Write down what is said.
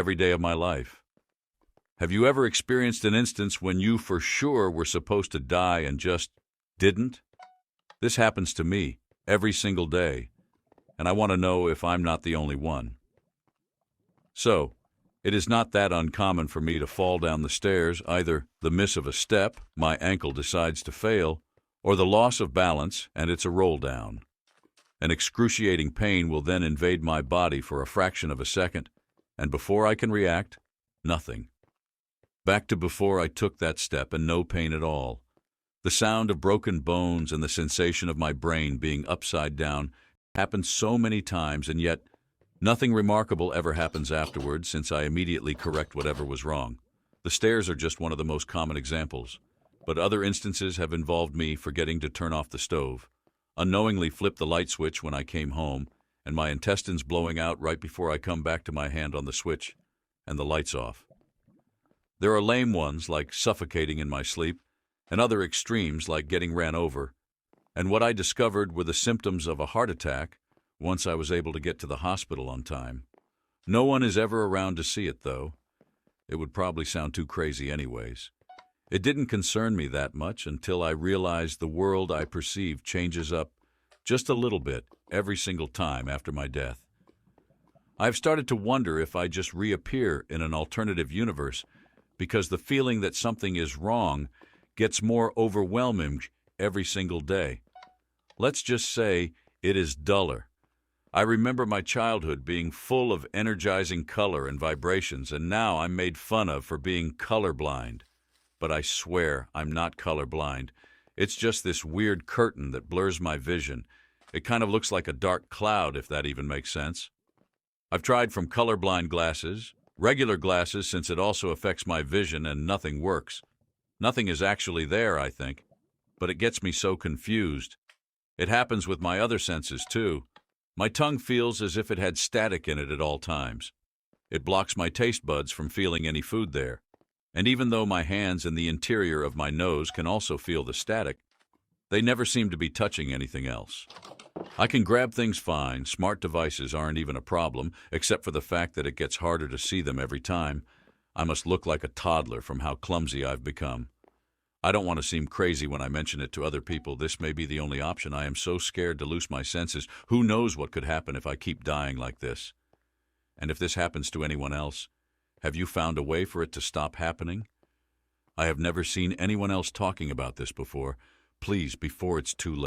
every day of my life. Have you ever experienced an instance when you for sure were supposed to die and just didn't? This happens to me every single day, and I want to know if I'm not the only one. So, it is not that uncommon for me to fall down the stairs, either the miss of a step, my ankle decides to fail, or the loss of balance and it's a roll down. An excruciating pain will then invade my body for a fraction of a second, and before I can react, nothing. Back to before I took that step and no pain at all. The sound of broken bones and the sensation of my brain being upside down happens so many times, and yet nothing remarkable ever happens afterwards since I immediately correct whatever was wrong. The stairs are just one of the most common examples, but other instances have involved me forgetting to turn off the stove, unknowingly flip the light switch when I came home, and my intestines blowing out right before I come back to my hand on the switch, and the light's off. There are lame ones like suffocating in my sleep, and other extremes like getting ran over, and what I discovered were the symptoms of a heart attack once I was able to get to the hospital on time. No one is ever around to see it, though. It would probably sound too crazy anyways. It didn't concern me that much until I realized the world I perceive changes up just a little bit every single time after my death. I've started to wonder if I just reappear in an alternative universe because the feeling that something is wrong gets more overwhelming every single day. Let's just say it is duller. I remember my childhood being full of energizing color and vibrations, and now I'm made fun of for being colorblind. But I swear I'm not colorblind. It's just this weird curtain that blurs my vision. It kind of looks like a dark cloud, if that even makes sense. I've tried from colorblind glasses, regular glasses since it also affects my vision, and nothing works. Nothing is actually there, I think, but it gets me so confused. It happens with my other senses, too. My tongue feels as if it had static in it at all times. It blocks my taste buds from feeling any food there. And even though my hands and the interior of my nose can also feel the static, they never seem to be touching anything else. I can grab things fine. Smart devices aren't even a problem, except for the fact that it gets harder to see them every time. I must look like a toddler from how clumsy I've become. I don't want to seem crazy when I mention it to other people. This may be the only option. I am so scared to lose my senses. Who knows what could happen if I keep dying like this? And if this happens to anyone else, have you found a way for it to stop happening? I have never seen anyone else talking about this before. Please, before it's too late.